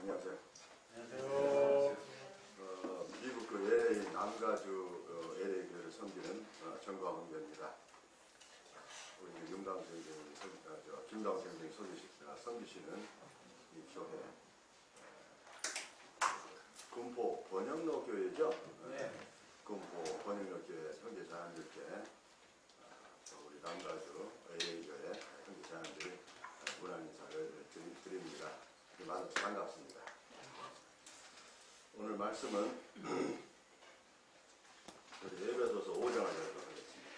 안녕하세요. 안녕하세요. 미국 그 LA 남가주 LA 교회를 섬기는 정광훈입니다. 우리 윤강 선생님이 김강 선생님이 섬기시는 이 교회 군포 번영로 교회죠. 네. 군포 번영로 교회 형제 자녀들께 우리 남가주 LA 교회 형제 자녀들이 문안 인사를 드립니다. 만나서 반갑습니다. 오늘 말씀은 우리 에베소서 5장을 열도록 하겠습니다.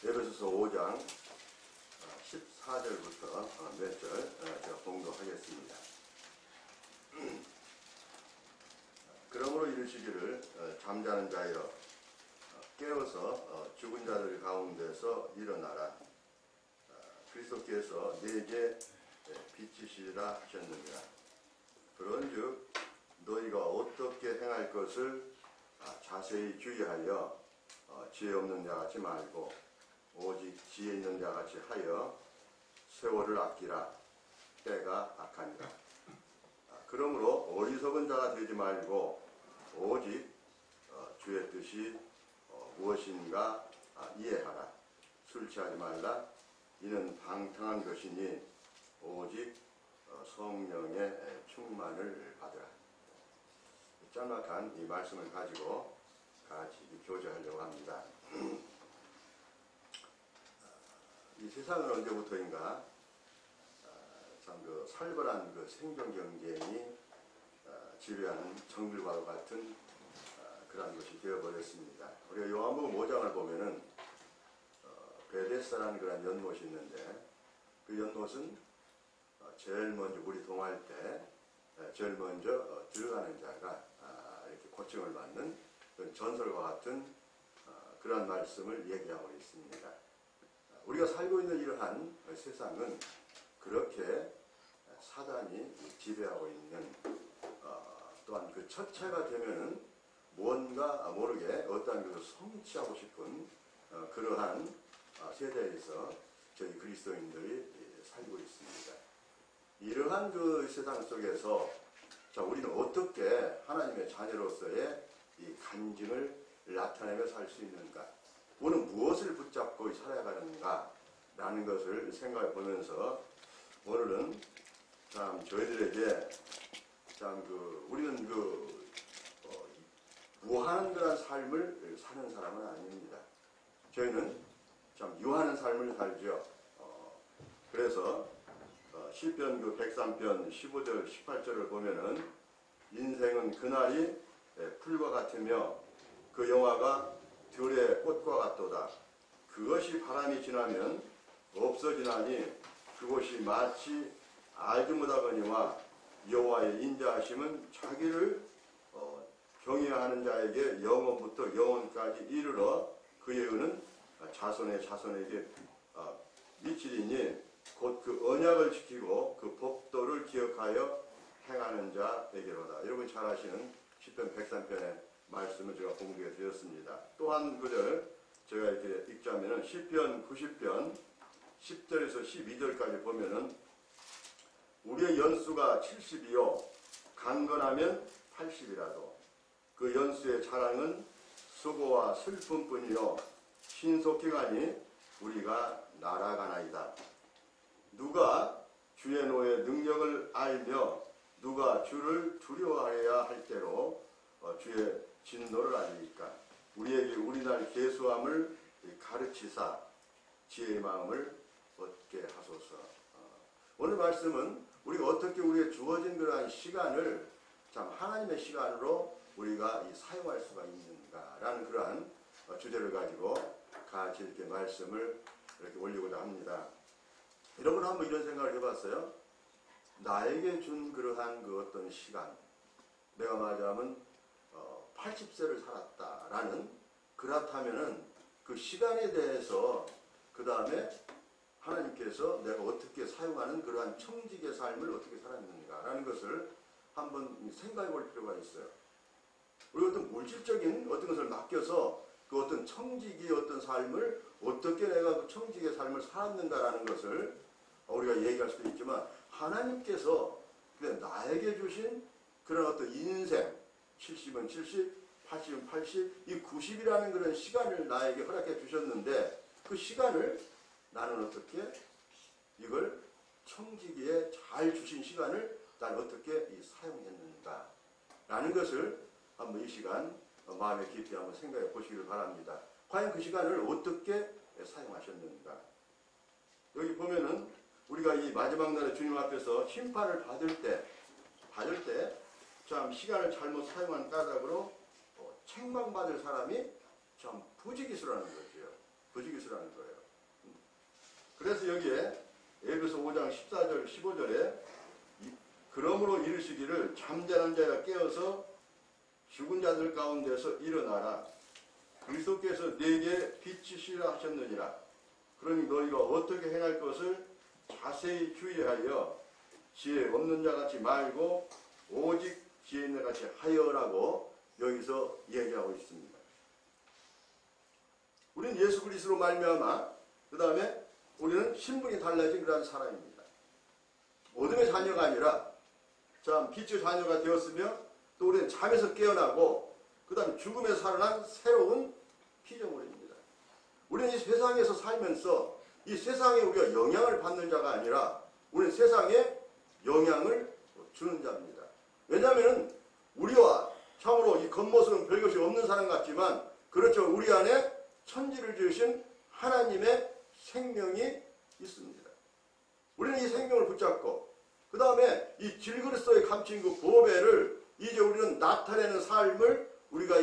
에베소서 5장 14절부터 몇 절 제가 봉독하겠습니다. 그러므로 이르시기를 잠자는 자여 깨어서 죽은 자들 가운데서 일어나라. 그리스도께서 내게 빛이시라 하셨느니라. 그런즉 너희가 어떻게 행할 것을 자세히 주의하여 지혜 없는 자같이 말고 오직 지혜 있는 자같이 하여 세월을 아끼라. 때가 악하니라. 그러므로 어리석은 자가 되지 말고 오직 주의 뜻이 무엇인가 이해하라. 술 취하지 말라. 이는 방탕한 것이니 오직 성령의 충만을 받으라. 짤막한 이 말씀을 가지고 같이 교제하려고 합니다. 이 세상은 언제부터인가 참 그 살벌한 그 생존 경쟁이 지배하는 정글과도 같은 그런 것이 되어버렸습니다. 우리가 요한복음 5장을 보면은 베데스다라는 그런 연못이 있는데 그 연못은 제일 먼저 물이 동할 때 제일 먼저 들어가는 자가 이렇게 고침을 받는 그런 전설과 같은 그런 말씀을 얘기하고 있습니다. 우리가 살고 있는 이러한 세상은 그렇게 사단이 지배하고 있는 또한 그 첫째가 되면은 뭔가 모르게 어떠한 것을 성취하고 싶은 그러한 세대에서 저희 그리스도인들이 살고 있습니다. 이러한 그 세상 속에서 자, 우리는 어떻게 하나님의 자녀로서의 이 간증을 나타내며 살 수 있는가? 우리는 무엇을 붙잡고 살아가는가? 라는 것을 생각해 보면서 오늘은 참 저희들에게 참 우리는 무한한 그런 삶을 사는 사람은 아닙니다. 저희는 참 유한한 삶을 살죠. 그래서 시편 103편 15절 18절을 보면은 인생은 그날이 풀과 같으며 그 영화가 들의 꽃과 같도다. 그것이 바람이 지나면 없어지나니 그것이 마치 알지 못하거니와 여호와의 인자하심은 자기를 경외하는 자에게 영원부터 영원까지 이르러 그의 은은 자손의 자손에게 미치리니 곧 그 언약을 지키고 그 법도를 기억하여 행하는 자에게로다. 여러분 잘 아시는 시편 103편의 말씀을 제가 공부해 드렸습니다. 또 한 구절 제가 이렇게 읽자면은 시편 90편 10절에서 12절까지 보면은 우리의 연수가 70이요 강건하면 80이라도 그 연수의 자랑은 수고와 슬픔뿐이요 신속히 가니 우리가 날아가나이다. 누가 주의 노의 능력을 알며 누가 주를 두려워해야 할 때로 주의 진노를 알리니까 우리에게 우리날 계수함을 가르치사 지혜의 마음을 얻게 하소서. 오늘 말씀은 우리가 어떻게 우리의 주어진 그러한 시간을 참 하나님의 시간으로 우리가 사용할 수가 있는가라는 그러한 주제를 가지고 같이 이렇게 말씀을 이렇게 올리고자 합니다. 여러분 한번 이런 생각을 해봤어요? 나에게 준 그러한 그 어떤 시간, 내가 말하자면 80세를 살았다라는 그렇다면은 그 시간에 대해서 그 다음에 하나님께서 내가 어떻게 사용하는 그러한 청직의 삶을 어떻게 살았는가라는 것을 한번 생각해 볼 필요가 있어요. 우리 어떤 물질적인 어떤 것을 맡겨서 그 어떤 청지기의 어떤 삶을 어떻게 내가 그 청지기의 삶을 살았는가라는 것을 우리가 얘기할 수도 있지만 하나님께서 나에게 주신 그런 어떤 인생 70은 70, 80은 80, 이 90이라는 그런 시간을 나에게 허락해 주셨는데 그 시간을 나는 어떻게 이걸 청지기에 잘 주신 시간을 난 어떻게 사용했는가 라는 것을 한번 이 시간 마음에 깊이 한번 생각해 보시기를 바랍니다. 과연 그 시간을 어떻게 사용하셨는가. 여기 보면은 우리가 이 마지막 날에 주님 앞에서 심판을 받을 때 참 시간을 잘못 사용한 까닭으로 책망받을 사람이 참 부지기수라는 거죠. 부지기수라는 거예요. 그래서 여기에 에베소 5장 14절 15절에 그러므로 이르시기를 잠자는 자가 깨어서 죽은 자들 가운데서 일어나라. 그리스도께서 네게 빛이시라 하셨느니라. 그러니 너희가 어떻게 행할 것을 자세히 주의하여 지혜 없는 자같이 말고 오직 지혜 있는 같이 하여라고 여기서 얘기하고 있습니다. 우리는 예수 그리스도로 말미암아 그 다음에 우리는 신분이 달라진 그런 사람입니다. 어둠의 자녀가 아니라 참 빛의 자녀가 되었으며 또 우리는 잠에서 깨어나고 그 다음에 죽음에 살아난 새로운 피조물입니다. 우리는 이 세상에서 살면서 이 세상에 우리가 영향을 받는 자가 아니라 우리는 세상에 영향을 주는 자입니다. 왜냐하면 우리와 참으로 이 겉모습은 별것이 없는 사람 같지만 그렇죠. 우리 안에 천지를 지으신 하나님의 생명이 있습니다. 우리는 이 생명을 붙잡고 그 다음에 이 질그리스도에 감춘 그 보배를 이제 우리는 나타내는 삶을 우리가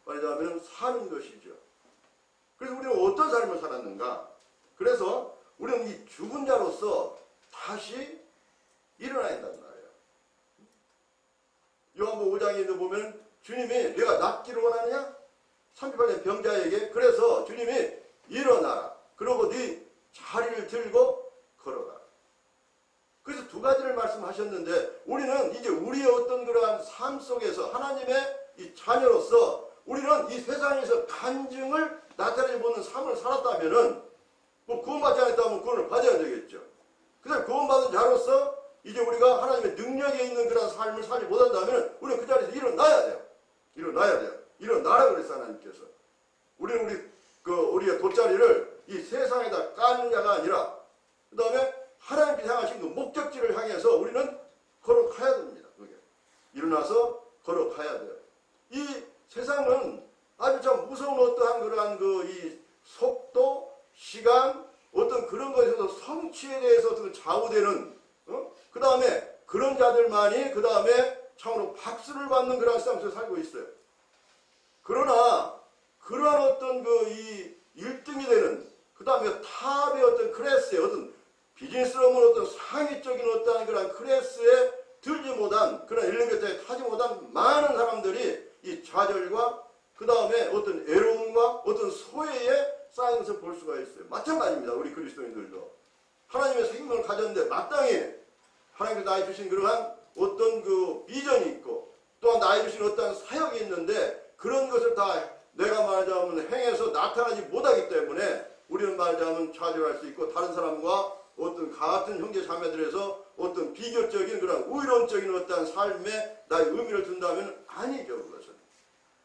말하자면 사는 것이죠. 그래서 우리는 어떤 삶을 살았는가? 그래서 우리는 이 죽은 자로서 다시 일어나야 한단 말이에요. 요한복음 5장에 보면 주님이 내가 낫기를 원하느냐? 38년 병자에게 그래서 주님이 일어나라. 그러고 네 자리를 들고 걸어라. 그래서 두 가지를 말씀하셨는데 우리는 이제 우리의 어떤 그러한 삶 속에서 하나님의 이 자녀로서 우리는 이 세상에서 간증을 나타내지 못하는 삶을 살았다면은 뭐 구원받지 않았다면 구원을 받아야 되겠죠. 그래서 구원받은 자로서 이제 우리가 하나님의 능력에 있는 그런 삶을 살지 못한다면 우리는 그 자리에서 일어나야 돼요. 일어나야 돼요. 일어나라 그랬어 하나님께서. 우리는 우리의 돗자리를 이 세상에다 까는 자가 아니라 그 다음에 하나님께서 향하신 그 목적지를 향해서 우리는 걸어가야 됩니다. 그게. 일어나서 걸어가야 돼요. 이 세상은 아주 참 무서운 어떠한 그러한 이 속도, 시간, 어떤 그런 것에서 성취에 대해서 어떤 좌우되는, 그 다음에 그런 자들만이 그 다음에 참으로 박수를 받는 그런 세상에서 살고 있어요. 그러나 그러한 어떤 이 1등이 되는, 그 다음에 탑의 어떤 클래스의 어떤 비즈니스로는 어떤 상위적인 어떤 그런 클래스에 들지 못한, 그런 엘리베이터에 타지 못한 많은 사람들이 이 좌절과 그 다음에 어떤 애로움과 어떤 소외에 쌓인 것을 볼 수가 있어요. 마찬가지입니다. 우리 그리스도인들도. 하나님의 생명을 가졌는데 마땅히 하나님께서 나에 주신 그러한 어떤 그 비전이 있고 또한 나에 주신 어떤 사역이 있는데 그런 것을 다 내가 말하자면 행해서 나타나지 못하기 때문에 우리는 말하자면 좌절할 수 있고 다른 사람과 어떤 같은 형제 자매들에서 어떤 비교적인 그런 우위론적인 어떤 삶에 나의 의미를 둔다면 아니죠. 그것은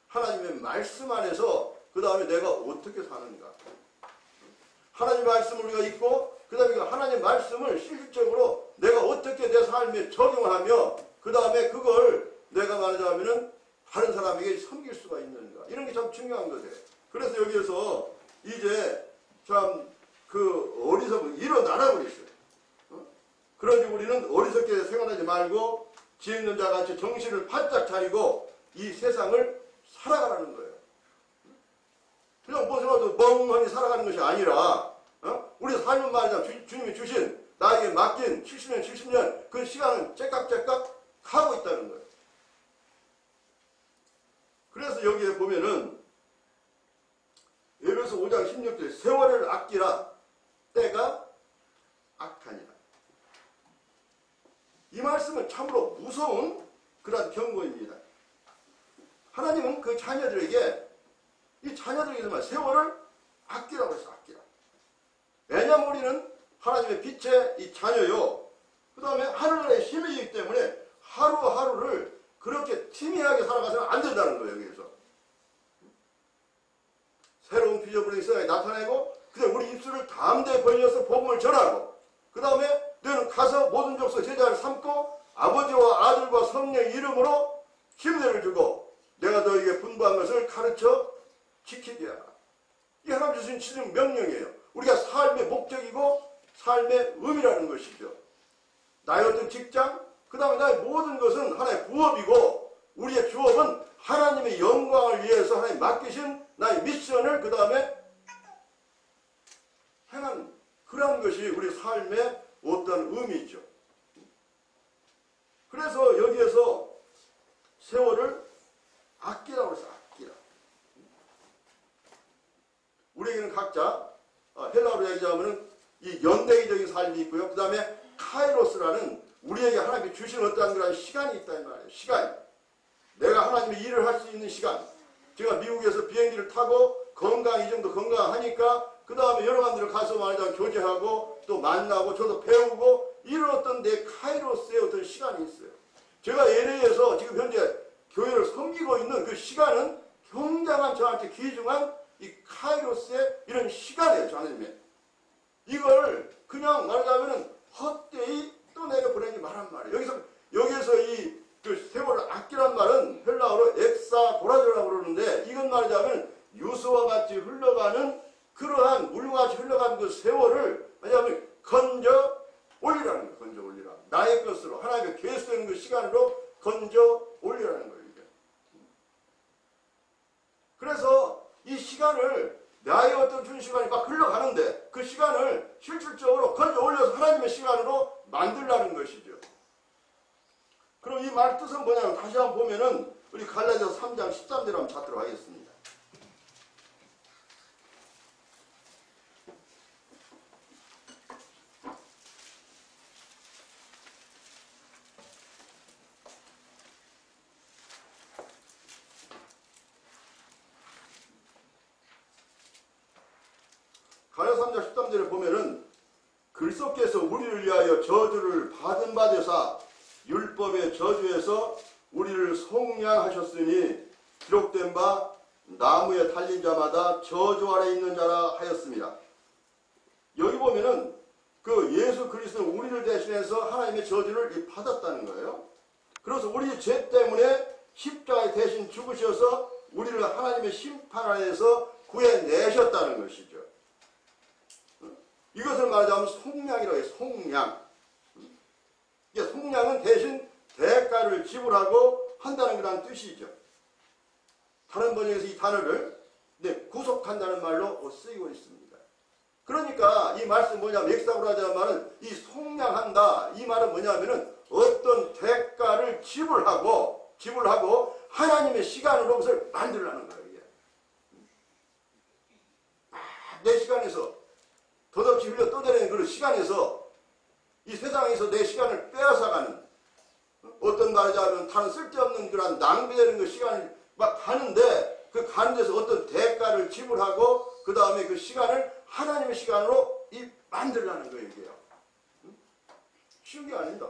하나님의 말씀 안에서 그 다음에 내가 어떻게 사는가. 하나님의 말씀을 우리가 읽고 그 다음에 하나님의 말씀을 실질적으로 내가 어떻게 내 삶에 적용을 하며 그 다음에 그걸 내가 말하자면 다른 사람에게 섬길 수가 있는가. 이런 게 참 중요한 거예요. 그래서 여기에서 이제 참 어리석은 일어나라고 그랬어요. 그러니 우리는 어리석게 생활하지 말고 지혜 있는 자같이 정신을 바짝 차리고 이 세상을 살아가라는 거예요. 그냥 무슨 멍하니 살아가는 것이 아니라 우리 삶은 말이야 주님이 주신 나에게 맡긴 70년 70년 그 시간은 째깍째깍 하고 있다는 거예요. 그래서 여기에 보면은 에베소 5장 16절에 세월을 아끼라 때가 악하니라. 이 말씀은 참으로 무서운 그런 경고입니다. 하나님은 그 자녀들에게 이 자녀들에게서 세월을 아끼라고 해서 아끼라. 왜냐하면 우리는 하나님의 빛의 이 자녀요. 그 다음에 하늘나라의 힘이기 때문에 하루하루를 그렇게 티미하게 살아가서는 안 된다는 거예요. 여기에서. 새로운 비전을 있어야 나타내고 그 다음에 우리 입술을 담대히 벌려서 복음을 전하고 그 다음에 너는 가서 모든 족속 제자를 삼고 아버지와 아들과 성령의 이름으로 힘내를 주고 내가 너에게 분부한 것을 가르쳐 지키게 하라. 이 하나님 주신 지금 명령이에요. 우리가 삶의 목적이고 삶의 의미라는 것이죠. 나의 어떤 직장, 그 다음에 나의 모든 것은 하나의 부업이고 우리의 주업은 하나님의 영광을 위해서 하나님 맡기신 나의 미션을 그 다음에 행한 그런 것이 우리 삶의 어떤 의미죠. 그래서 여기에서 세월을 아끼라고 해서 아끼라. 우리에게는 각자 헬라어로 얘기하면 이 연대기적인 삶이 있고요. 그 다음에 카이로스라는 우리에게 하나님이 주신 어떠한 그런 시간이 있다 이 말이에요. 시간. 내가 하나님의 일을 할 수 있는 시간. 제가 미국에서 비행기를 타고 이 정도 건강하니까 그 다음에 여러 가지를 가서 말하자면 교제하고 또 만나고 저도 배우고 이런 어떤 내 카이로스의 어떤 시간이 있어요. 제가 LA에서 지금 현재 교회를 섬기고 있는 그 시간은 굉장한 저한테 귀중한 이 카이로스의 이런 시간이에요. 하나님의. 이걸 그냥 말하자면 헛되이 떠내려 보내지 말란 말이에요. 여기에서 이 세월을 아끼란 말은 헬라어로 엑사고라조라고 그러는데 이건 말하자면 유수와 같이 흘러가는 그러한 물같이 흘러가는 그 세월을 말하자면 건져 올리라는 거예요. 건져 올리라. 나의 것으로 하나님의 계수되는 그 시간으로 건져 올리라는 거예요. 이게. 그래서 이 시간을 나의 어떤 준 시간이 막 흘러가는데 그 시간을 실질적으로 건져 올려서 하나님의 시간으로 만들라는 것이죠. 그럼 이 말 뜻은 뭐냐면 다시 한번 보면은 우리 갈라디아서 3장 13절을 한번 찾도록 하겠습니다. 갈라디아서 3장 13절에 보면은 그리스도께서 우리를 위하여 저주를 받은 바 되사 율법의 저주에서 우리를 속량하셨으니 기록된 바 나무에 달린 자마다 저주 아래 있는 자라 하였습니다. 여기 보면은 그 예수 그리스도는 우리를 대신해서 하나님의 저주를 받았다는 거예요. 그래서 우리 죄 때문에 십자가에 대신 죽으셔서 우리를 하나님의 심판 아래에서 구해내셨다는 것이죠. 이것을 말하자면 속량이라고 해요. 속량. 속량은 대신 대가를 지불하고 한다는 그런 뜻이죠. 다른 번역에서 이 단어를 구속한다는 말로 쓰이고 있습니다. 그러니까 이 말씀 뭐냐면 엑사고라자는 말은 이 속량한다. 이 말은 뭐냐면은 어떤 대가를 지불하고 하나님의 시간으로 그것을 만들라는 거예요. 이게. 내 시간에서 덧없이 흘려 떠내리는 그런 시간에서 이 세상에서 내 시간을 빼앗아가는 어떤 말이자면 다른 쓸데없는 그런 낭비되는 그 시간이 막 가는데 그 가는 데서 어떤 대가를 지불하고 그 다음에 그 시간을 하나님의 시간으로 만들라는 거예요. 이게요. 쉬운 게 아닙니다.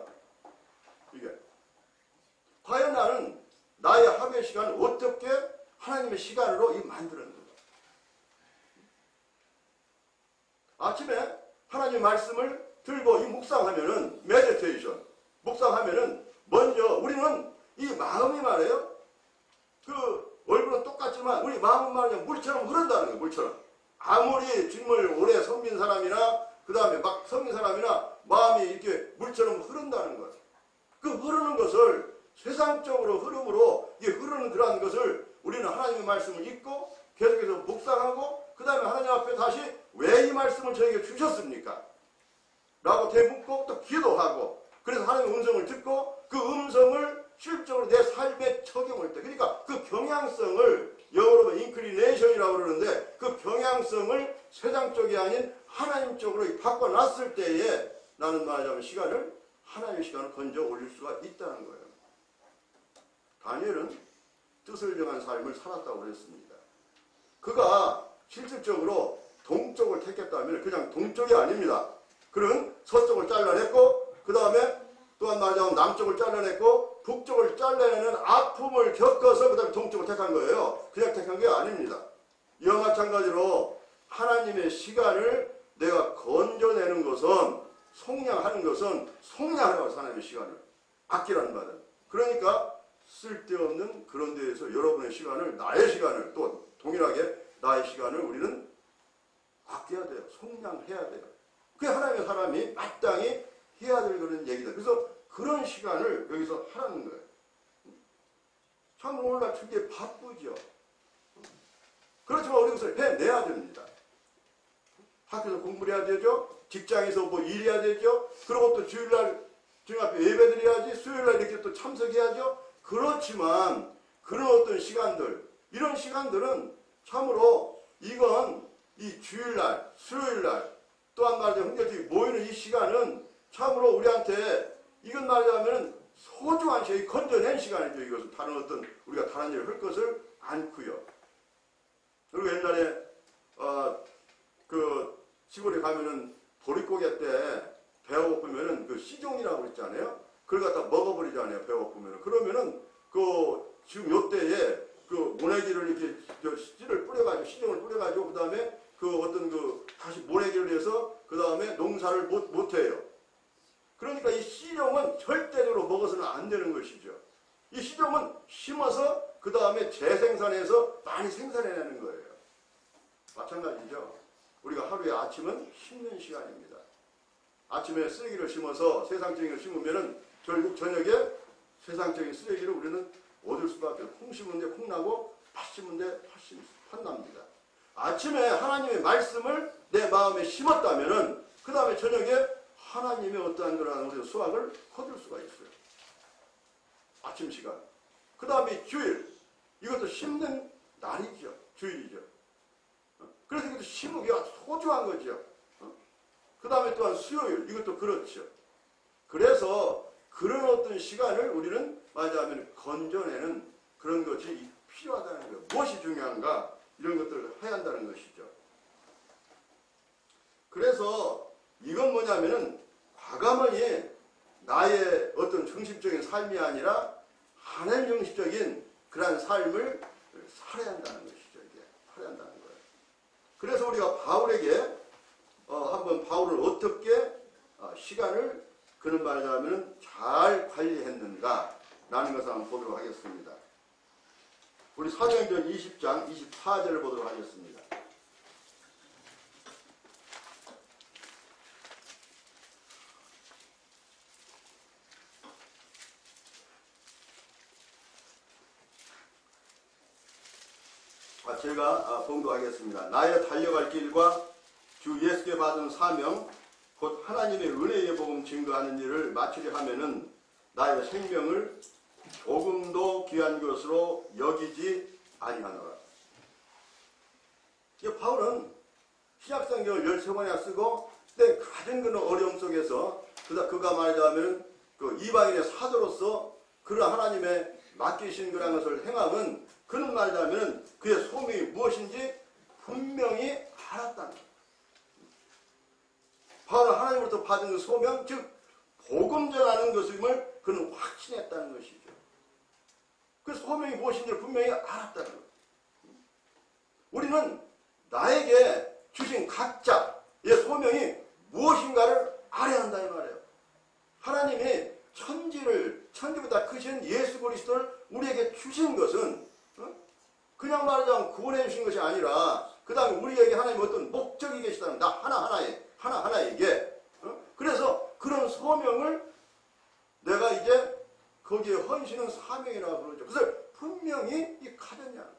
이게. 과연 나는 나의 하루의 시간을 어떻게 하나님의 시간으로 만들었는가. 아침에 하나님의 말씀을 들고 묵상하면은 메디테이션 묵상하면은 먼저 우리는 이 마음이 말이에요. 그 얼굴은 똑같지만 우리 마음은 말이야 물처럼 흐른다는 거예요. 물처럼. 아무리 주님을 오래 섬긴 사람이나 그 다음에 막 섬긴 사람이나 마음이 이렇게 물처럼 흐른다는 것. 그 흐르는 것을 세상적으로 흐름으로 이게 흐르는 그러한 것을 우리는 하나님의 말씀을 읽고 계속해서 묵상하고 그 다음에 하나님 앞에 다시 왜 이 말씀을 저에게 주셨습니까? 라고 되묻고 또 기도하고 그래서 하나님의 음성을 듣고 그 음성을 실적으로 내 삶에 적용할 때 그러니까 그 경향성을 영어로 인클리네이션이라고 그러는데 그 경향성을 세상 쪽이 아닌 하나님 쪽으로 바꿔놨을 때에 나는 말하자면 시간을 하나님의 시간을 건져 올릴 수가 있다는 거예요. 다니엘은 뜻을 정한 삶을 살았다고 그랬습니다. 그가 실질적으로 동쪽을 택했다면 그냥 동쪽이 아닙니다. 그는 서쪽을 잘라냈고 그 다음에 또한 말하자면 남쪽을 잘라냈고 북쪽을 잘라내는 아픔을 겪어서 그 다음에 동쪽을 택한 거예요. 그냥 택한 게 아닙니다. 이와 마찬가지로 하나님의 시간을 내가 건져내는 것은 속량하는 것은 속량하라고 하나님의 시간을 아끼라는 말은. 그러니까 쓸데없는 그런 데에서 여러분의 시간을 나의 시간을 또 동일하게 나의 시간을 우리는 아껴야 돼요. 속량해야 돼요. 그게 하나님의 사람이 마땅히 해야 될 그런 얘기다. 그래서 그런 시간을 여기서 하라는 거예요. 참 오늘날 되게 바쁘죠. 그렇지만 우리 그것을 해내야 됩니다. 학교에서 공부를 해야 되죠. 직장에서 뭐 일해야 되죠. 그리고 또 주일날 주님 앞에 예배드려야지. 수요일날 이렇게 또 참석해야죠. 그렇지만 그런 어떤 시간들, 이런 시간들은 참으로 이건 이 주일날, 수요일날 또한 말하자면 흥결주의 모이는 이 시간은 참으로 우리한테 이건 말하자면 소중한 시간이 건져낸 시간이죠. 이것은 다른 어떤 우리가 다른 일을 할 것을 않고요. 그리고 옛날에 그 시골에 가면은 보릿고개 때 배가 고프면은 그 시종이라고 그랬잖아요. 그걸 갖다 먹어버리잖아요. 배가 고프면은. 그러면은 그 지금 요때에 그 모내기를 이렇게 씨를 뿌려가지고 시종을 뿌려가지고 그 다음에 그 어떤 그 다시 모내기를 해서 그 다음에 농사를 못해요. 그러니까 이 시종은 절대적으로 먹어서는 안 되는 것이죠. 이 시종은 심어서 그 다음에 재생산해서 많이 생산해내는 거예요. 마찬가지죠. 우리가 하루에 아침은 심는 시간입니다. 아침에 쓰레기를 심어서 세상적인 걸 심으면은 결국 저녁에 세상적인 쓰레기를 우리는 얻을 수밖에 없어요. 콩 심은데 콩 나고 팥 심은데 팥 납니다. 아침에 하나님의 말씀을 내 마음에 심었다면은 그 다음에 저녁에 하나님의 어떠한 그러한 우리 수확을 거둘 수가 있어요. 아침 시간. 그 다음에 주일. 이것도 심는 날이죠. 주일이죠. 그래서 이것도 심으기 아주 소중한 거죠. 그 다음에 또한 수요일. 이것도 그렇죠. 그래서 그런 어떤 시간을 우리는 말하자면 건져내는 그런 것이 필요하다는 거예요. 무엇이 중요한가? 이런 것들을 해야 한다는 것이죠. 그래서 이건 뭐냐면은 과감하게 나의 어떤 정신적인 삶이 아니라 하나님 정신적인 그러한 삶을 살아야 한다는 것이죠. 이게 살아야 한다는 거예요. 그래서 우리가 바울에게 한번 바울을 어떻게 시간을 그런 말하자면 잘 관리했는가 라는 것을 한번 보도록 하겠습니다. 우리 사도행전 20장 24절을 보도록 하겠습니다. 제가 봉독하겠습니다. 나의 달려갈 길과 주 예수께 받은 사명 곧 하나님의 은혜의 복음 증거하는 일을 마치려 하면은 나의 생명을 조금도 귀한 것으로 여기지 아니하노라. 바울은 신약성경을 13번이나 쓰고 근데 가진 그런 어려움 속에서 그가 말하자면 그 이방인의 사도로서 그런 하나님의 맡기신 그런 것을 행함은 그는 말하자면 그의 소명이 무엇인지 분명히 알았다는 거예요. 바울은 하나님으로부터 받은 그 소명, 즉 복음 전하는 것임을 그는 확신했다는 것이죠. 그 소명이 무엇인지 분명히 알았다는 거예요. 우리는 나에게 주신 각자의 소명이 무엇인가를 알아야 한다 이 말이에요. 하나님이 천지보다 크신 예수 그리스도를 우리에게 주신 것은 그냥 말하자면 구원해 주신 것이 아니라 그 다음에 우리에게 하나님 어떤 목적이 계시다는 나 하나하나에게 그래서 그런 소명을 내가 이제 거기에 헌신은 사명이라고 부르죠. 그래서 분명히 가졌냐는 거예요.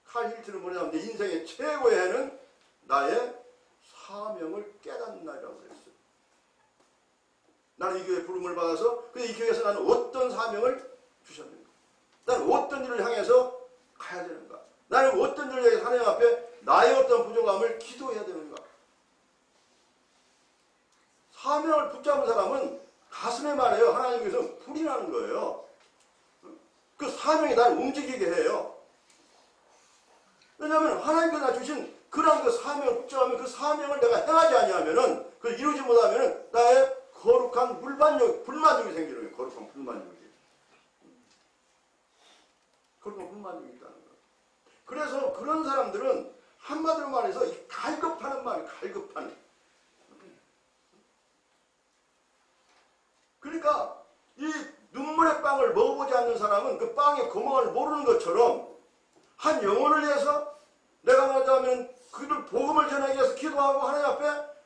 칼 힐트는 뭐냐면 내 인생의 최고의 해는 나의 사명을 깨닫는 날이라고 그랬어요. 나는 이 교회 부름을 받아서 근데 이 교회에서 나는 어떤 사명을 주셨는가? 나는 어떤 일을 향해서 가야 되는가? 나는 어떤 일을 향해서 하나님 앞에 나의 어떤 부족함을 기도해야 되는가? 사명을 붙잡은 사람은 가슴에 말해요. 하나님께서 불이 나는 거예요. 그 사명이 나를 움직이게 해요. 왜냐하면 하나님께서 주신 그런 그 사명을 붙잡으면 그 사명을 내가 행하지 아니하면은 그 이루지 못하면은 나의 거룩한 불만족이 생기는 거예요. 거룩한 불만족이. 거룩한 불만족이 있다는 거예요. 그래서 그런 사람들은 한마디로 말해서 갈급하는 마음이 갈급하는. 그러니까 이 눈물의 빵을 먹어보지 않는 사람은 그 빵의 고망을 모르는 것처럼 한 영혼을 위해서 내가 말하자면 그들 복음을 전하기 위해서 기도하고 하나님 앞에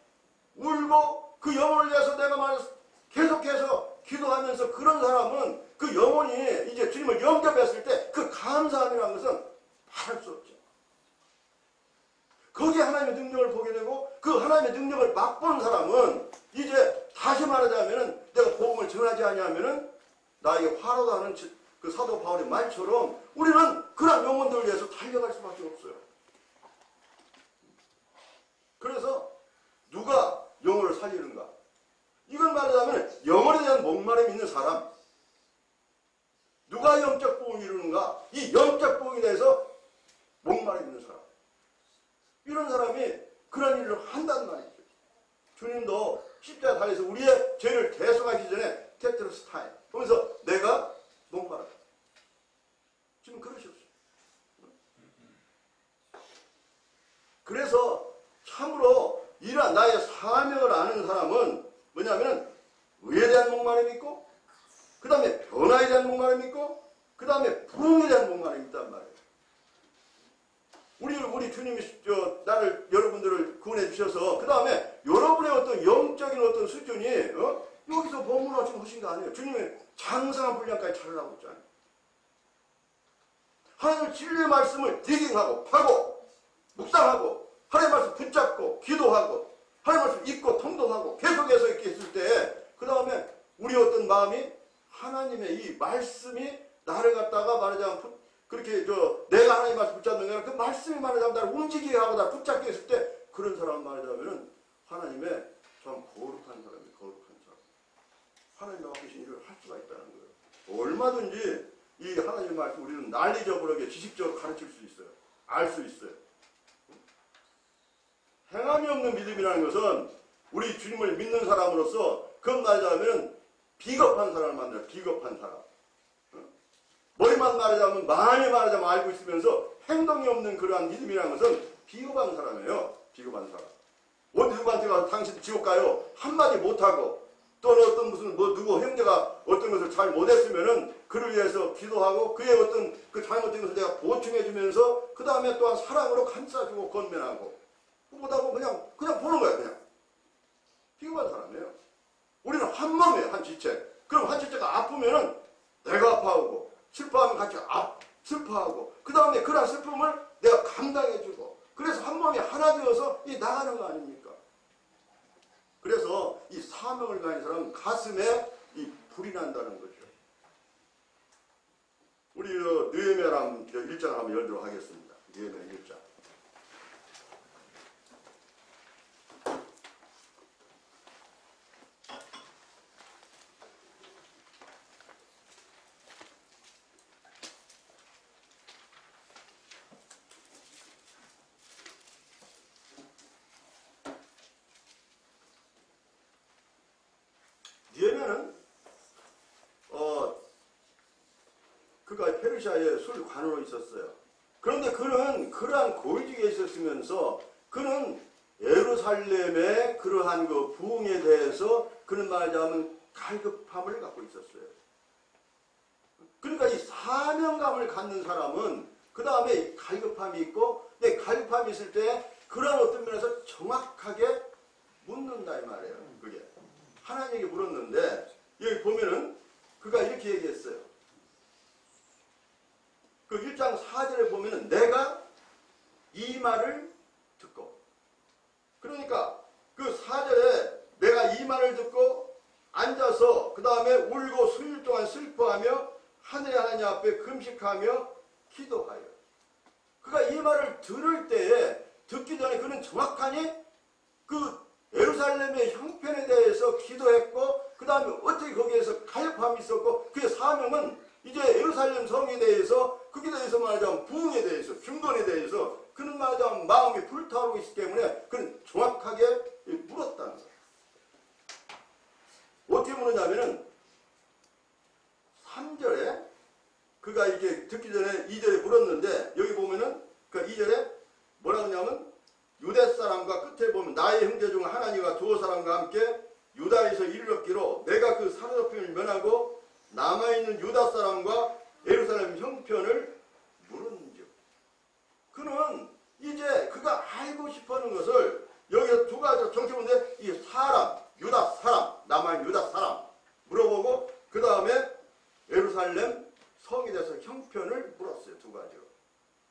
울고 그 영혼을 위해서 내가 말해서 계속해서 기도하면서 그런 사람은 그 영혼이 이제 주님을 영접했을 때 그 감사함이라는 것은 말할 수 없죠. 거기에 하나님의 능력을 보게 되고 그 하나님의 능력을 맛보는 사람은 이제 다시 말하자면은 내가 복음을 전하지 아니하면은 나에게 화로도 하는 그 사도 바울의 말처럼 우리는 그런 영혼들을 위해서 달려갈 수밖에 없어요. 그래서 누가 영혼을 살리는가? 이건 말하자면 영혼에 대한 목마름이 있는 사람. 누가 영적 복음을 이루는가? 이 영적 복음에 대해서 목마름이 있는 사람. 이런 사람이 그런 일을 한단 말이죠. 주님도 십자가 달에서 우리의 죄를 대속하기 전에 테트로스타임 그러면서 내가 목마르다. 지금 그러셨어요. 그래서 참으로 이러한 나의 사명을 아는 사람은 뭐냐면 의에 대한 목마름이 있고 그 다음에 변화에 대한 목마름이 있고 그 다음에 부흥에 대한 목마름이 있단 말이에요. 우리 주님이 나를 여러분들을 구원해 주셔서 그 다음에 여러분의 어떤 영적인 어떤 수준이 여기서 머물러 하신 거 아니에요. 주님이 장성한 분량까지 차리라고 했잖아요. 하나님의 진리의 말씀을 디깅하고 파고 묵상하고 하나님의 말씀 붙잡고 기도하고 하나님의 말씀 읽고 통독하고 계속해서 이렇게 했을 때 그 다음에 우리 어떤 마음이 하나님의 이 말씀이 나를 갖다가 말하자면 그렇게 내가 하나님 말씀 붙잡는 게 아니라 그 말씀이 말하자면 나를 움직이게 하고 나를 붙잡게 했을 때 그런 사람 말하자면은 하나님의 참 거룩한 사람이에요. 거룩한 사람. 하나님 앞에 계신 일을 할 수가 있다는 거예요. 얼마든지 이 하나님의 말씀 우리는 난리적으로 지식적으로 가르칠 수 있어요. 알 수 있어요. 행함이 없는 믿음이라는 것은 우리 주님을 믿는 사람으로서 그건 말하자면 비겁한 사람을 만나요. 비겁한 사람. 머리만 말하자면 많이 말하자면 알고 있으면서 행동이 없는 그러한 믿음이라는 것은 비겁한 사람이에요. 비겁한 사람. 어디 누구한테 가서 당신 지옥 가요? 한마디 못하고 또는 어떤 무슨 누구 형제가 어떤 것을 잘 못했으면은 그를 위해서 기도하고 그의 어떤 그 잘못된 것을 내가 보충해주면서 그 다음에 또한 사랑으로 감싸주고 건면하고 못하고 그냥 보는 거야. 그냥 비겁한 사람이에요. 우리는 한 몸이에요. 한 지체. 그럼 한 지체가 아프면은 내가 아파하고 슬퍼하면 같이 슬퍼하고 그 다음에 그런 슬픔을 내가 감당해주고 그래서 한 몸이 하나 되어서 나가는 거 아닙니까? 그래서 이 사명을 가진 사람은 가슴에 이 불이 난다는 거죠. 우리 느헤미야랑 1장을 한번 열도록 하겠습니다. 느헤미야 1장. 느헤미야는 그가 페르시아의 술관으로 있었어요. 그런데 그는 그러한 고위직에 있었으면서 그는 예루살렘의 그러한 그 부흥에 대해서 그는 말하자면 갈급함을 갖고 있었어요. 그러니까 이 사명감을 갖는 사람은 그 다음에 갈급함이 있고 갈급함이 있을 때 그러한 어떤 면에서 정확하게 묻는다 이 말이에요. 그게 하나님에게 물었는데 여기 보면은 그가 이렇게 얘기했어요. 그 1장 4절에 보면은 내가 이 말을 듣고 그러니까 그 4절에 내가 이 말을 듣고 앉아서 그 다음에 울고 수일 동안 슬퍼하며 하늘의 하나님 앞에 금식하며 기도하여 그가 이 말을 들을 때에 듣기 전에 그는 정확하니 그 예루살렘의 형편에 대해서 기도했고 그 다음에 어떻게 거기에서 갈급함이 있었고 그의 사명은 이제 예루살렘 성에 대해서 거기에 대해서 말하자면 부흥에 대해서 중건에 대해서 어마어마한 마음이 불타오르고 있기 때문에 그는 정확하게 물었다는 거예요. 어떻게 물었냐면은 3절에 그가 이렇게 듣기 전에 2절에 물었는데 여기 보면은 그 2절에 뭐라고 하냐면 유대 사람과 끝에 보면 나의 형제 중 하나니가 두 사람과 함께 유다에서 이르렀기로 내가 그 사로잡힘을 면하고 남아있는 유다 사람과 예루살렘 형편을 물은즉 그는 이제 그가 알고 싶어하는 것을 여기서 두 가지 정치문제 이 사람 유다 사람 남아있는 유다 사람 물어보고 그 다음에 예루살렘 성에 대해서 형편을 물었어요. 두 가지로.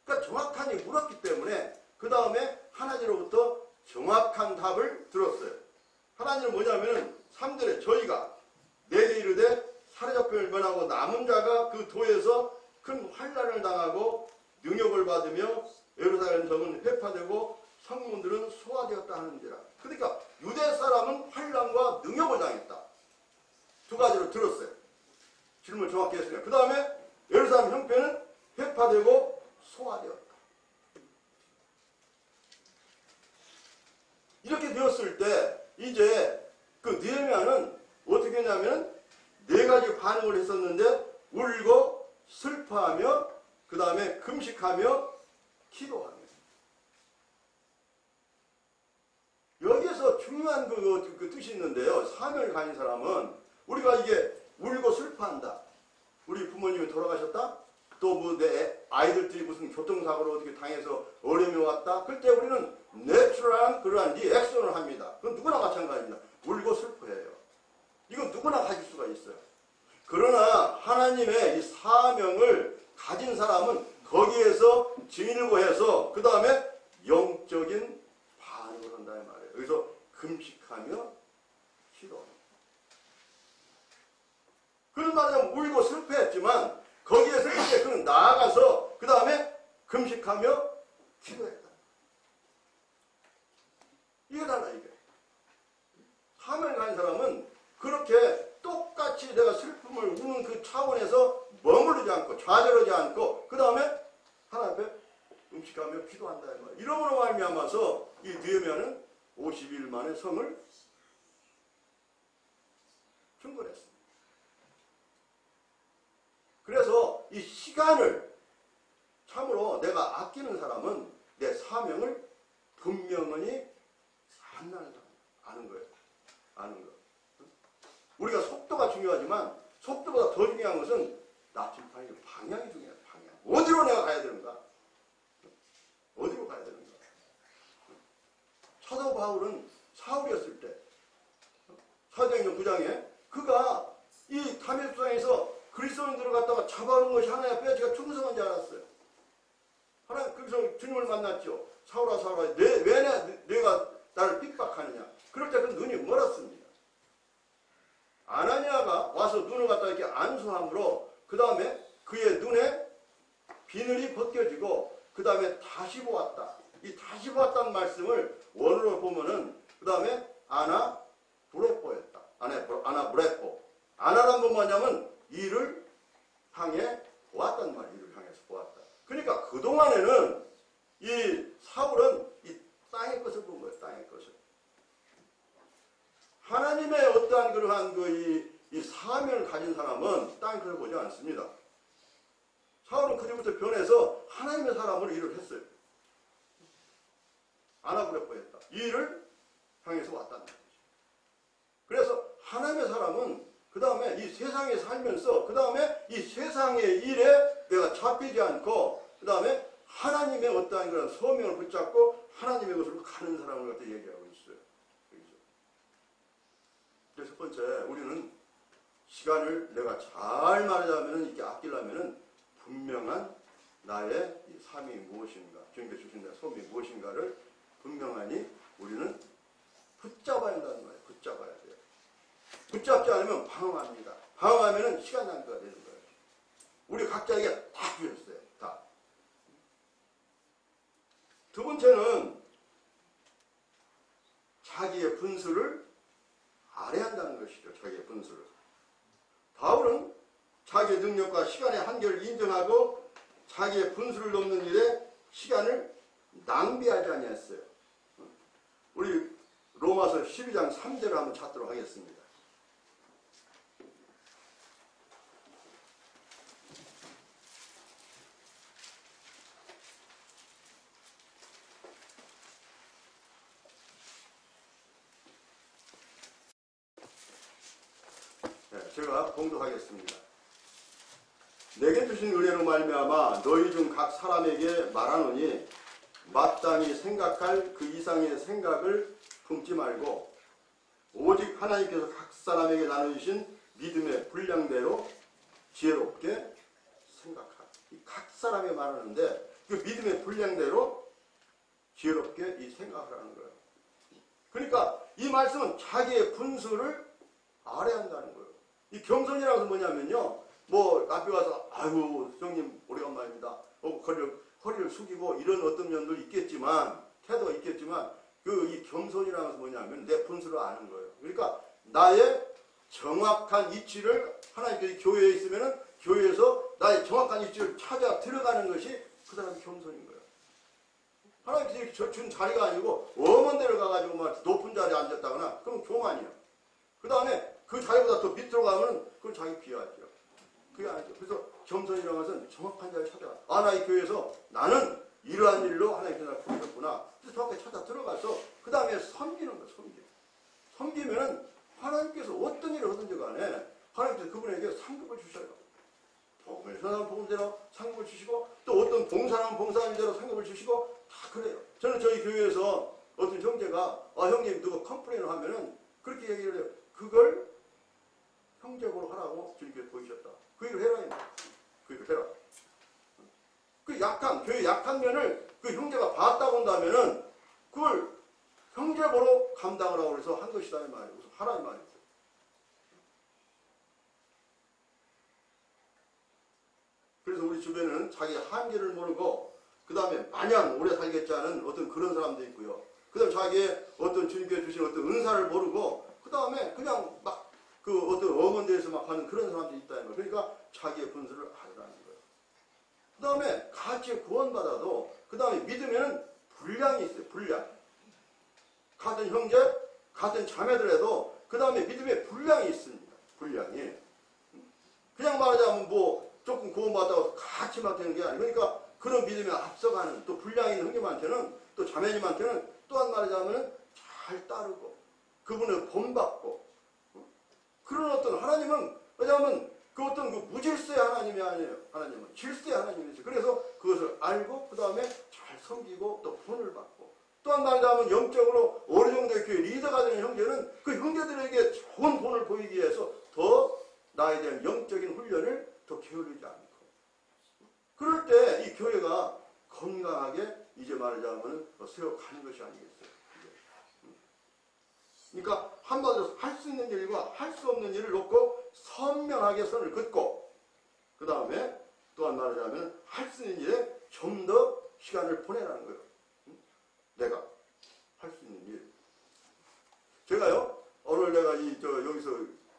그러니까 정확하게 물었기 때문에 그 다음에 하나님으로부터 정확한 답을 들었어요. 하나님은 뭐냐면은 3절에 저희가 내게 이르되 사로잡힘을 면하고 남은 자가 그 도에서 큰 환난을 당하고 능욕을 받으며 예루살렘 성은 회파되고 성문들은 소화되었다 하는지라. 그러니까 유대 사람은 환난과 능욕을 당했다. 두 가지로 들었어요. 질문을 정확히 했으니까. 그 다음에 예루살렘 형편은 회파되고 소화되었다. 이렇게 되었을 때 이제 그 느헤미야는 어떻게 했냐면 네 가지 반응을 했었는데 울고 슬퍼하며 그 다음에 금식하며 기도하며 여기에서 중요한 그 뜻이 있는데요. 사명을 가진 사람은 우리가 이게 울고 슬퍼한다. 우리 부모님이 돌아가셨다. 또 뭐 내 아이들들이 무슨 교통사고로 어떻게 당해서 어려움이 왔다. 그럴 때 우리는 내추럴한 그러한 리액션을 합니다. 그건 누구나 마찬가지입니다. 울고 슬퍼해요. 이건 누구나 가질 수가 있어요. 그러나 하나님의 이 사명을 가진 사람은 거기에서 진일보해서 그 다음에 영적인 반응을 한다는 말이에요. 여기서 금식하며 기도합니다. 그런 말이면 울고 슬퍼했지만 거기에서 이제 그는 나아가서 그 다음에 금식하며 기도했다. 이게 달라 이게. 사명을 가진 사람은 그렇게 똑같이 내가 슬픔을 우는 그 차원에서 머무르지 않고 좌절하지 않고 그 다음에 하나님 앞에 음식하며 기도한다. 이러므로 말미암아서 이 느헤미야는 50일 만에 성을 증거했습니다. 그래서 이 시간을 참으로 내가 아끼는 사람은 내 사명을 분명히 한다는 사람 아는 거예요. 아는 거. 우리가 속도가 중요하지만 속도보다 더 중요한 것은 나침반의 방향이 중요해요. 방향. 어디로 내가 가야 되는가? 어디로 가야 되는가? 사도 바울은 사울이었을 때 사도행전 9장에 그가 이 다메섹에서 그리스도인들을 갖다가 잡아오는 것이 하나의 뼈지가 충성한 줄 알았어요. 하나님 거기서 주님을 만났죠. 사울아 사울아 왜 내가 나를 핍박하느냐. 그럴 때 그 눈이 멀었습니다. 아나니아가 와서 눈을 갖다 이렇게 안수함으로 그 다음에 그의 눈에 비늘이 벗겨지고 그 다음에 다시 보았다. 이 다시 보았다는 말씀을 원어로 보면은 그 다음에 아나 브레포였다. 아나 브레포. 아나란 건 뭐냐면 이를 향해 보았단 말이에요. 이를 향해서 보았다. 그러니까 그동안에는 이 사울은 이 땅의 것을 본 거예요. 땅의 것을. 하나님의 어떠한 그러한 이 사명을 가진 사람은 땅의 것을 보지 않습니다. 사울은 그때부터 변해서 하나님의 사람으로 일을 했어요. 아나브레포했다. 이 일을 향해서 왔다는 거죠. 그래서 하나님의 사람은 그 다음에 이 세상에 살면서 그 다음에 이 세상의 일에 내가 잡히지 않고 그 다음에 하나님의 어떠한 그런 소명을 붙잡고 하나님의 것으로 가는 사람을 갖다 얘기하고 있어요. 그래서 첫 번째 우리는 시간을 내가 잘 말하자면 이렇게 아끼려면 분명한 나의 이 삶이 무엇인가 주님께 주신 내 소명이 무엇인가를 분명하니 우리는 붙잡아야 한다는 거예요. 붙잡아야 돼요. 붙잡지 않으면 방황합니다. 방황하면 시간 낭비가 되는 거예요. 우리 각자에게 다 주셨어요. 다. 두 번째는 자기의 분수를 알아야 한다는 것이죠. 자기의 분수를. 바울은 자기의 능력과 시간의 한계를 인정하고 자기의 분수를 넘는 일에 시간을 낭비하지 아니했어요. 우리 로마서 12장 3절을 한번 찾도록 하겠습니다. 네, 제가 봉독하겠습니다. 내게 주신 은혜로 말미암아 너희 중 각 사람에게 말하노니 마땅히 생각할 그 이상의 생각을 품지 말고 오직 하나님께서 각 사람에게 나누신 믿음의 분량대로 지혜롭게 생각하라. 각 사람이 말하는데 그 믿음의 분량대로 지혜롭게 이 생각하라는 거예요. 그러니까 이 말씀은 자기의 분수를 알아야 한다는 거예요. 이 겸손이라는 것은 뭐냐면요. 뭐 앞에 가서 아이고 형님 오래간만입니다. 허리를 숙이고 이런 어떤 면도 있겠지만 태도가 있겠지만 이 겸손이라는 것은 뭐냐면 내 분수를 아는 거예요. 그러니까 나의 정확한 이치를 하나님께서 교회에 있으면은 교회에서 나의 정확한 이치를 찾아 들어가는 것이 그 사람의 겸손인 거예요. 하나님께서 준 자리가 아니고 엄한 데를 가가지고 막 높은 자리에 앉았다거나 그럼 교만이에요. 그 다음에 그 자리보다 더 밑으로 가면 그건 자기 비하죠. 그게 아니죠. 그래서 겸손이라는 것은 정확한 자리를 찾아가. 아, 나 이 교회에서 나는 이러한 일로 하나님께서 나를 부르셨구나. 그래서 정확하게 찾아 들어가서 그 다음에 섬기는 거예요. 섬기면은 하나님께서 어떤 일을 하든지 간에 하나님께서 그분에게 상급을 주셔요. 복음을 전하는 복음대로 상급을 주시고 또 어떤 봉사하는 봉사하는대로 상급을 주시고 다 그래요. 저는 저희 교회에서 어떤 형제가 형님 누가 컴플레인을 하면은 그렇게 얘기를 해요. 그걸 형제보로 하라고 주님께서 보이셨다. 그 일을 해라. 그 일을 해라. 그 교회 약한 면을 그 형제가 봤다고 한다면은 그걸 형제보로 감당을 하고 그래서 한 것이다. 이 말이에요. 그래서 하라 이 말이에요. 그래서 우리 주변에는 자기 한계를 모르고 그 다음에 마냥 오래 살겠지 않은 어떤 그런 사람도 있고요. 그 다음에 자기의 어떤 주님께서 주신 어떤 은사를 모르고 그 다음에 그냥 막 그 어떤 어머니에서 막 하는 그런 사람들이 있다는 거예요. 그러니까 자기의 분수를 알라는 거예요. 그 다음에 같이 구원받아도 그 다음에 믿으면 분량이 있어요. 분량. 같은 형제, 같은 자매들에도 그 다음에 믿음의 분량이 있습니다. 분량이. 그냥 말하자면 뭐 조금 구원받아서 같이 막 되는 게 아니고 그러니까 그런 믿음에 앞서가는 또 분량이 있는 형님한테는 또 자매님한테는 또한 말하자면 잘 따르고 그분을 본받고 그런 어떤 하나님은 왜냐하면 그 어떤 그 무질서의 하나님이 아니에요. 하나님은 질서의 하나님이죠. 그래서 그것을 알고 그 다음에 잘 섬기고 또 본을 받고 또한 말하자면 영적으로 어느 정도의 교회 리더가 되는 형제는 그 형제들에게 좋은 본을 보이기 위해서 더 나에 대한 영적인 훈련을 더 게을리지 않고 그럴 때 이 교회가 건강하게 이제 말하자면 세워가는 것이 아니겠어요. 그러니까 한마디로 할 수 있는 일과 할 수 없는 일을 놓고 선명하게 선을 긋고 그 다음에 또한 말하자면 할 수 있는 일에 좀 더 시간을 보내라는 거예요. 내가 할 수 있는 일. 제가요 오늘 내가 여기서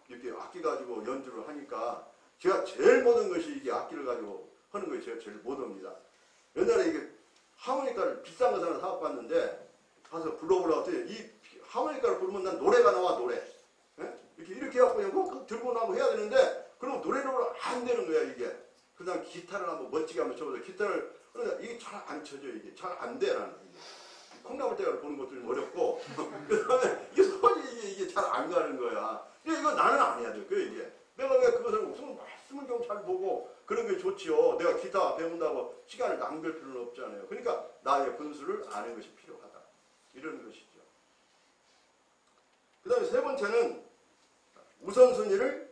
이렇게 악기 가지고 연주를 하니까 제가 제일 못한 것이 이게 악기를 가지고 하는 것이 제가 제일 못합니다. 옛날에 이게 하모니카를 비싼 것을 하나 사갖고 왔는데 가서 불러보라고 했더니 이 하모니카를 부르면 난 노래가 나와 노래. 예? 이렇게 해갖고 그냥 들고 나고 해야 되는데 그럼 노래를 안 되는 거야 이게. 그 다음 기타를 한번 멋지게 한번 쳐보자. 기타를 그러니까 이게 잘 안 쳐져 이게 잘 안 돼 나는. 콩나물 대가를 보는 것도 좀 어렵고 그 다음에 이게 손이 이게 잘 안 가는 거야. 이거 나는 안 해야 돼. 이게 내가 왜 그것을 무슨 말씀을 좀 잘 보고 그런 게 좋지요. 내가 기타 배운다고 시간을 낭비할 필요는 없잖아요. 그러니까 나의 분수를 아는 것이 필요하다. 이런 것이죠. 그 다음에 세 번째는 우선순위를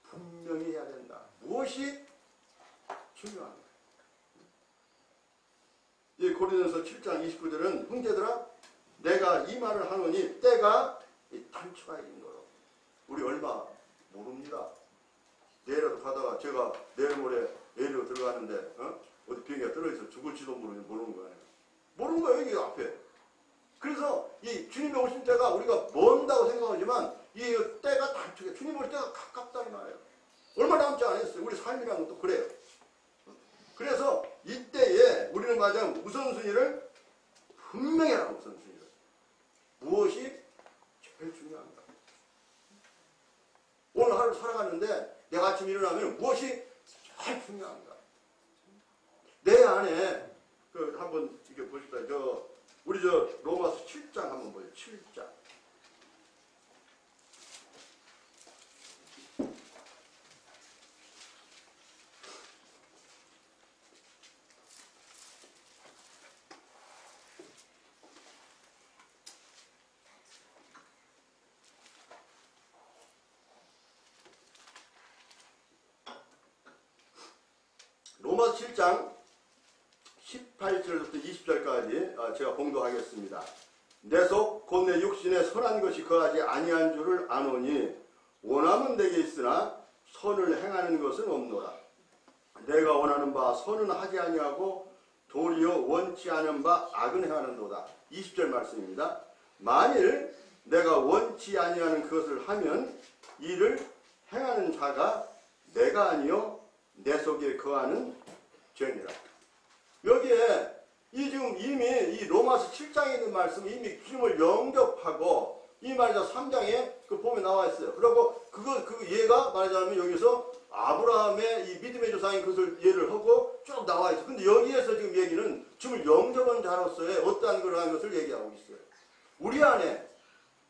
분명히 해야 된다. 무엇이 중요한가? 이 고린도서 7장 29절은 형제들아 내가 이 말을 하노니 때가 단초가 있는 거로 우리 얼마 모릅니다. 내일라도 가다가 제가 내일 모레 내일로 들어가는데 어디 비행기가 떨어져서 죽을지도 모르는 거예요. 모르는 거예요 이게 앞에. 그래서 이 주님의 오신 때가 우리가 먼다고 생각하지만 이 때가 단축해. 주님 오실 때가 가깝다 이 말이에요. 얼마 남지 않았어요. 우리 삶이라는 것도 그래요. 그래서 이때에 우리는 맞아 우선순위를 분명히 하라고 우선순위를. 무엇이 제일 중요한가? 오늘 하루 살아가는데 내가 아침에 일어나면 무엇이 제일 중요한가? 내 안에 한번 이게 보십시다. 우리 로마서 7장 한번 보세요. 7장. 로마서 7장 18절부터 20절까지 제가 봉독하겠습니다. 내 속 곧 내 육신에 선한 것이 거하지 아니한 줄을 아노니 원함은 내게 있으나 선을 행하는 것은 없노라. 내가 원하는 바 선은 하지 아니하고 도리어 원치 않은 바 악은 행하는도다. 20절 말씀입니다. 만일 내가 원치 아니하는 그것을 하면 이를 행하는 자가 내가 아니요 내 속에 거하는 죄니라. 여기에 지금 이미 이 로마서 7장에 있는 말씀이 이미 주님을 영접하고 이 말이죠 3장에 보면 나와 있어요. 그리고 얘가 말하자면 여기서 아브라함의 이 믿음의 조상인 것을 예를 하고 쭉 나와 있어요. 근데 여기에서 지금 얘기는 주님을 영접한 자로서의 어떠한 그러한 것을 얘기하고 있어요. 우리 안에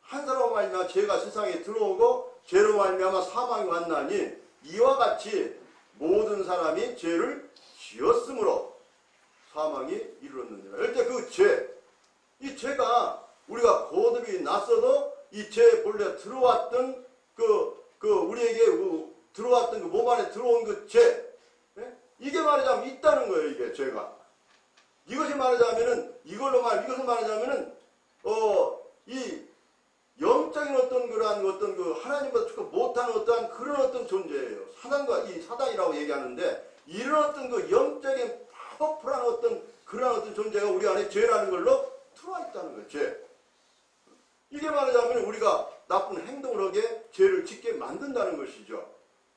한 사람 말미암아 죄가 세상에 들어오고 죄로 말미암아 사망이 왔나니 이와 같이 모든 사람이 죄를 지었으므로 사망이 이르렀느니라. 이럴 때 그 죄, 이 죄가 우리가 거듭이 났어도 이 죄 본래 들어왔던 우리에게 들어왔던 그 몸 안에 들어온 그 죄, 이게 말하자면 있다는 거예요. 이게 죄가. 이것이 말하자면은 이것을 말하자면은 이 영적인 어떤 하나님보다 조금 못한 어떠한 그런 어떤 존재예요. 사단이라고 얘기하는데 이런 어떤 영적인 파워풀한 그런 어떤 존재가 우리 안에 죄라는 걸로 들어와 있다는 거예요. 죄. 이게 말하자면 우리가 나쁜 행동을 하게 죄를 짓게 만든다는 것이죠.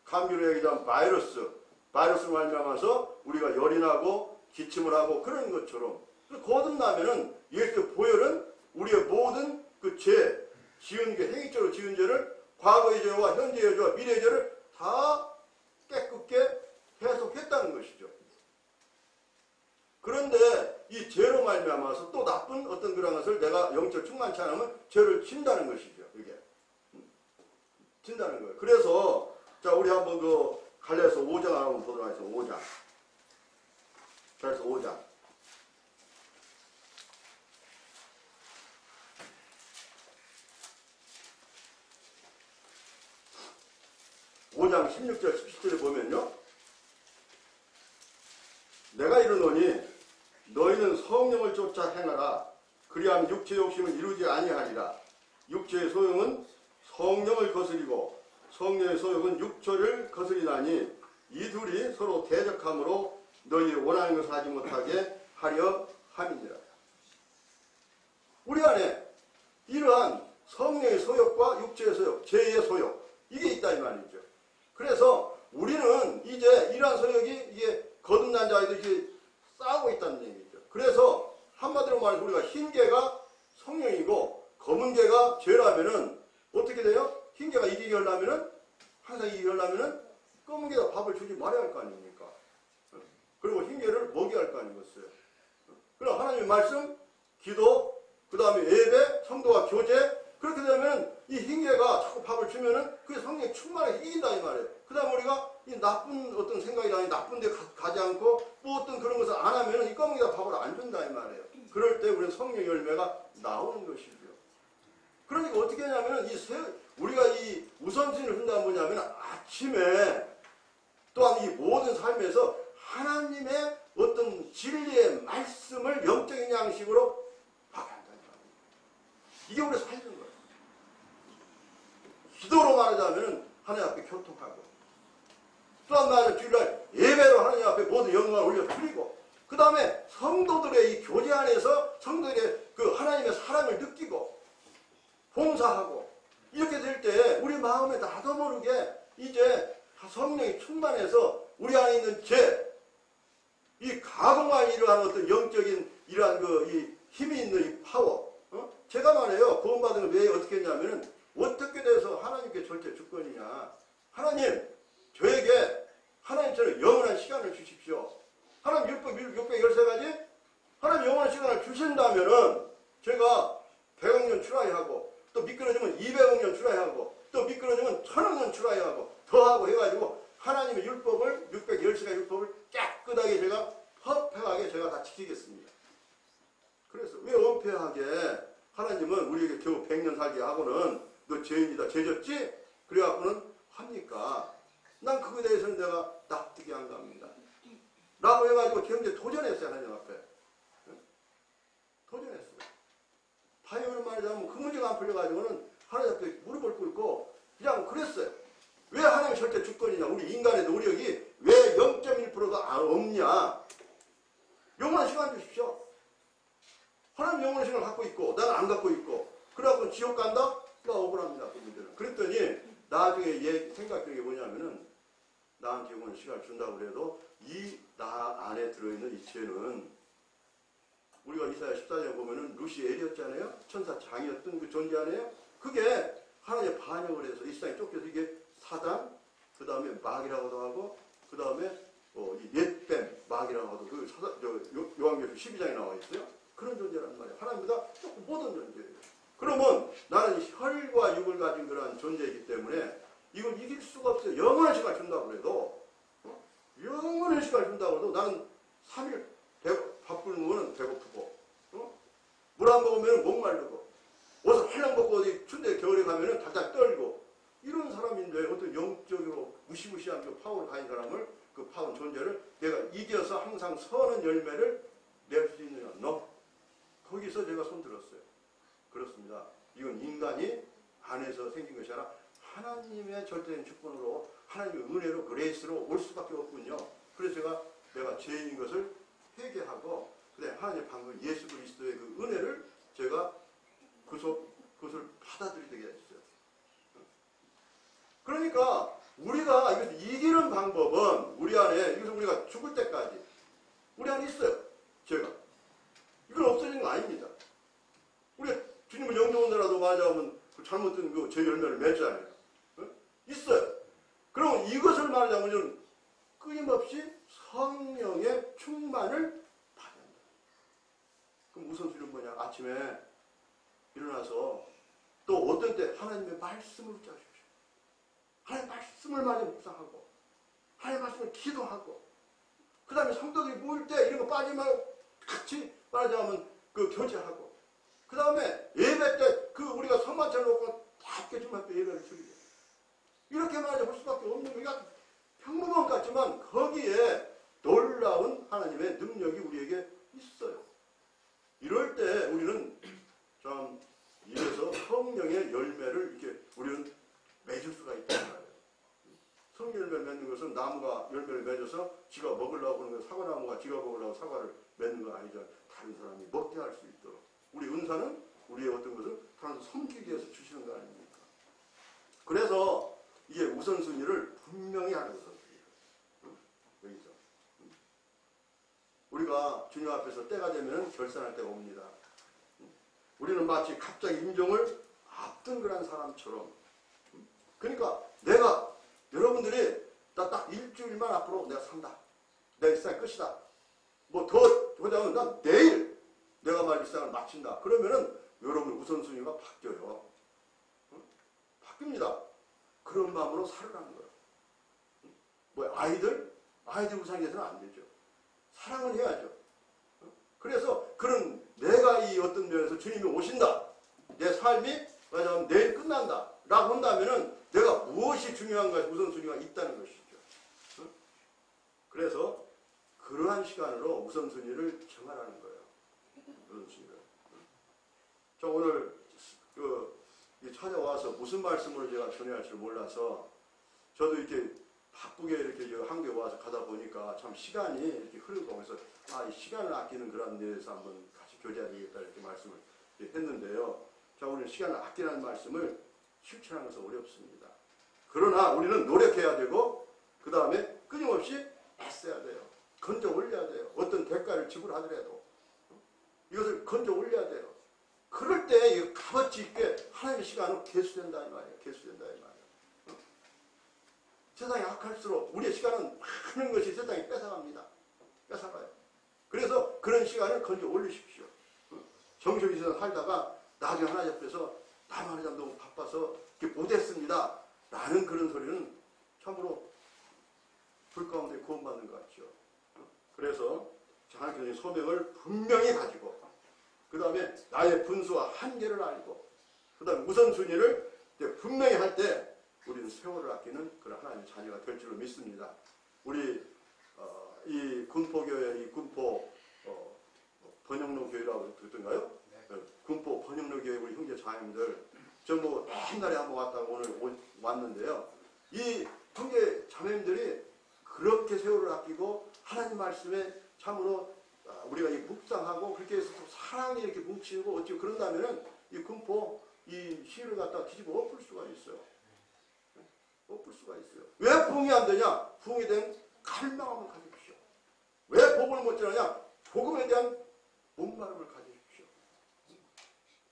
감기로 얘기하면 바이러스를 말미암아서 우리가 열이 나고 기침을 하고 그런 것처럼 거듭나면은 예수의 보혈은 우리의 모든 그 죄, 행위적으로 지은 죄를 과거의 죄와 현재의 죄와 미래의 죄를 다 깨끗게 해석했다는 것이죠. 그런데 이 죄로 말미암아서 또 나쁜 어떤 그런 것을 내가 영적 충만치 않으면 죄를 진다는 것이죠. 이게 진다는 거예요. 그래서 자 우리 한번 갈라디아서 5장 한번 보도록 하겠습니다. 5장. 갈라디아서 5장. 5장 16절 17절에 보면요. 내가 이르노니 너희는 성령을 쫓아 행하라. 그리하면 육체의 욕심을 이루지 아니하리라. 육체의 소용은 성령을 거스리고 성령의 소용은 육체를 거스리나니 이 둘이 서로 대적함으로 너희 원하는 것을 하지 못하게 하려 함이니라. 우리 안에 이러한 성령의 소욕과 육체의 소욕, 죄의 소욕 이게 있다 이 말이죠. 그래서 우리는 이제 이러한 소욕이 이게 거듭난 자들이 싸우고 있다는 얘기죠. 그래서 한마디로 말해서 우리가 흰 개가 성령이고 검은 개가 죄라면은 어떻게 돼요? 흰 개가 이기게 하려면은 항상 이기게 하려면은 검은 개가 밥을 주지 말아야 할 거 아닙니까? 그리고 흰 개를 먹여야 할 거 아니겠어요? 그럼 하나님의 말씀, 기도, 그 다음에 예배, 성도와 교제 그렇게 되면 이 흰 개가 자꾸 밥을 주면은 그게 성령이 충만하게 이긴다 이 말이에요. 그 다음에 우리가 이 나쁜 어떤 생각이나 나쁜 데 가지 않고 뭐 어떤 그런 것을 안 하면은 이 검은 개가 밥을 안 준다 이 말이에요. 그럴 때 우리는 성령 열매가 나오는 것이죠. 그러니까 어떻게 하냐면은 우리가 이 우선순위를 한다면 뭐냐면 아침에 또한 이 모든 삶에서 하나님의 어떤 진리의 말씀을 영적인 양식으로 받아야 한다는 거예요. 이게 우리 삶인 거예요. 기도로 말하자면 하나님 앞에 교통하고 또 한 말은 주일날 예배로 하나님 앞에 모든 영광을 올려드리고 그 다음에 성도들의 이 교제 안에서 성도들의 그 하나님의 사랑을 느끼고 봉사하고 이렇게 될 때 우리 마음에 나도 모르게 이제 성령이 충만해서 우리 안에 있는 죄, 이 가공한 이러한 어떤 영적인 이러한 힘이 있는 이 파워. 제가 말해요. 구원받은 걸 왜 어떻게 했냐면은 어떻게 돼서 하나님께 절대 주권이냐. 하나님, 저에게 하나님처럼 영원한 시간을 주십시오. 하나님 율법 613가지? 하나님 영원한 시간을 주신다면은 제가 100억 년 추라이하고 또 미끄러지면 200억 년 추라이하고 또 미끄러지면 1000억 년 추라이하고 더하고 해가지고 하나님의 율법을 613가지 율법을 깨끗하게 제가 퍼펙하게 제가 다 지키겠습니다. 그래서 왜 은폐하게 하나님은 우리에게 겨우 100년 살게 하고는 너 죄인이다 죄졌지? 그래갖고는 합니까? 난 그거에 대해서는 내가 납득이 안 갑니다. 라고 해가지고 경제 도전했어요. 하나님 앞에. 도전했어요. 바이오를 말하자면 그 문제가 안 풀려가지고는 하나님 앞에 무릎을 꿇고 그냥 그랬어요. 왜 하나님 절대 주권이냐. 우리 인간의 노력이 왜 0.1%도 없냐. 영원한 시간 주십시오. 하나님 영원한 시간을 갖고 있고 나는 안 갖고 있고 그래갖고 지옥 간다? 나 억울합니다. 그 문제는. 그랬더니 나중에 생각한 게 뭐냐면은 나한테 영원한 시간을 준다고 그래도 이 나 안에 들어있는 이 죄는 우리가 이사야 14장 보면은 루시엘이었잖아요. 천사 장이었던 그 존재 아니에요. 그게 하나님의 반역을 해서 이 세상에 쫓겨서 이게 사단, 그 다음에 마귀라고도 하고 그 다음에 이 옛뱀, 마귀라고 하도 그 요한계시록 12장에 나와 있어요. 그런 존재란 말이에요. 하나님보다 조금 모든 존재예요. 그러면 나는 혈과 육을 가진 그러한 존재이기 때문에 이걸 이길 수가 없어요. 영원한 시간을 준다고 그래도 영원한 시간을 준다고 해도 나는 3일 밥 굶는 거는 배고프고 물 안 먹으면 목마르고 옷을 활랑 벗고 어디 춘대 겨울에 가면은 달달 떨고 이런 사람인데 어떤 영적으로 무시무시한 그 파워를 가진 사람을 그 파워 존재를 내가 이겨서 항상 선한 열매를 낼 수 있느냐. 너 거기서 제가 손들었어요. 그렇습니다. 이건 인간이 안에서 생긴 것이 아니라 하나님의 절대적인 주권으로 하나님의 은혜로 그레이스로 올 수밖에 없군요. 그래서 내가 죄인인 것을 회개하고 그다음에 하나님의 방금 예수 그리스도의 그 은혜를 제가 그것을 받아들이게 했어요. 그러니까 우리가 이것을 이기는 방법은 우리 안에 이것을 우리가 죽을 때까지 우리 안에 있어요. 제가 이건 없어지는 거 아닙니다. 우리가 주님을 영접하더라도 맞아오면 그 잘못된 그 죄 열매를 맺잖아요. 있어요. 그러면 이것을 말하자면 끊임없이 성령의 충만을 받아야 한다. 그럼 우선순위는 뭐냐? 아침에 일어나서 또 어떤 때 하나님의 말씀을 붙잡으십시오. 하나님의 말씀을 많이 묵상하고 하나님의 말씀을 기도하고 그 다음에 성도들이 모일 때 이런 거 빠지지 말고 같이 말하자면 그 교제하고 그 다음에 예배 때 그 우리가 성만찬을 놓고 다 깨지면 앞에 예배를 드리고 이렇게 말하자 볼 수밖에 없는 우리가 평범한 것 같지만 거기에 놀라운 하나님의 능력이 우리에게 있어요. 이럴 때 우리는 참 이래서 성령의 열매를 이렇게 우리는 맺을 수가 있다는 말이에요. 성령 열매를 맺는 것은 나무가 열매를 맺어서 지가 먹으려고 하는 건 사과나무가 지가 먹으려고 사과를 맺는 건 아니죠. 다른 사람이 먹게 할 수 있도록. 우리 은사는 우리의 어떤 것을 다른 섬기기 위해서 주시는 거 아닙니까? 그래서 이게 우선순위를 분명히 하는 우선순위예요. 여기서. 우리가 주님 앞에서 때가 되면 결산할 때가 옵니다. 우리는 마치 갑자기 임종을 앞둔 그런 사람처럼. 그러니까 내가 여러분들이 나 딱 일주일만 앞으로 내가 산다. 내 일상 끝이다. 뭐 더 하자면 난 내일 내가 말 일상을 마친다. 그러면은 여러분 우선순위가 바뀌어요. 바뀝니다. 그런 마음으로 살으라는 거예요. 뭐 아이들 우상이 돼서는 안 되죠. 사랑을 해야죠. 그래서 그런 내가 이 어떤 면에서 주님이 오신다. 내 삶이 말하자면 내일 끝난다. 라고 한다면은 내가 무엇이 중요한가 우선순위가 있다는 것이죠. 그래서 그러한 시간으로 우선순위를 정하라는 거예요. 우선순위를. 저 오늘 찾아와서 무슨 말씀을 제가 전해야 할지 몰라서 저도 이렇게 바쁘게 이렇게 한국에 와서 가다 보니까 참 시간이 이렇게 흐르고 그래서 이 시간을 아끼는 그런 데에서 한번 같이 교제해야 되겠다 이렇게 말씀을 했는데요. 자, 오늘 시간을 아끼라는 말씀을 실천하는 것은 어렵습니다. 그러나 우리는 노력해야 되고 그 다음에 끊임없이 애써야 돼요. 건져 올려야 돼요. 어떤 대가를 지불하더라도. 이것을 건져 올려야 돼요. 그럴 때 이 값어치 있게 하나님의 시간은 개수된다 이 말이에요. 개수된다 이 말이에요. 세상이 악할수록 우리의 시간은 많은 것이 세상이 뺏어갑니다. 뺏어가요. 그래서 그런 시간을 건져 올리십시오. 정신이 세상 살다가 나중에 하나님 앞에서 나만 하자 너무 바빠서 못했습니다. 라는 그런 소리는 참으로 불 가운데 구원받는 것 같죠. 그래서 하나님의 소명을 분명히 가지고 그 다음에 나의 분수와 한계를 알고 그 다음에 우선순위를 분명히 할 때 우리는 세월을 아끼는 그런 하나님의 자녀가 될 줄로 믿습니다. 우리 이 군포교회 이 군포 번영로 교회라고 그러던가요? 네. 군포 번영로 교회 우리 형제 자매들 전부 옛날에 한번 왔다가 오늘 왔는데요. 이 형제 자매들이 그렇게 세월을 아끼고 하나님 말씀에 참으로 우리가 이 묵상하고 그렇게 해서 사랑이 이렇게 뭉치고 어찌 그런다면은 이 군포 이 시를 갖다 뒤집어 엎을 수가 있어요. 엎을 수가 있어요. 왜 부흥이 안 되냐? 부흥에 대한 갈망함을 가지십시오. 왜 복을 못 전하냐? 복음에 대한 목마름을 가지십시오.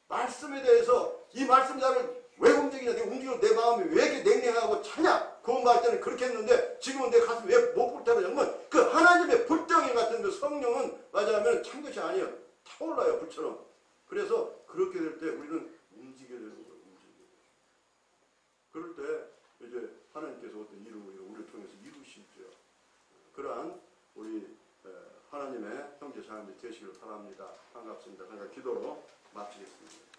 말씀에 대해서 이 말씀 나를 왜 움직이냐? 내 움직이는 내 마음이 왜 이렇게 냉랭하고 차냐? 그 말 때는 그렇게 했는데 지금은 내 가슴이 왜 못 불타냐면 그 하나님의 불덩이 같은 그 성령은 맞아하면 찬 것이 아니에요. 타올라요 불처럼. 그래서 그렇게 될 때 우리는 움직여야 되는 거예요. 그럴 때 이제 하나님께서 어떤 우리를 통해서 이루시죠. 그러한 우리 하나님의 형제 자매들 되시길 바랍니다. 반갑습니다. 그러니까 기도로 마치겠습니다.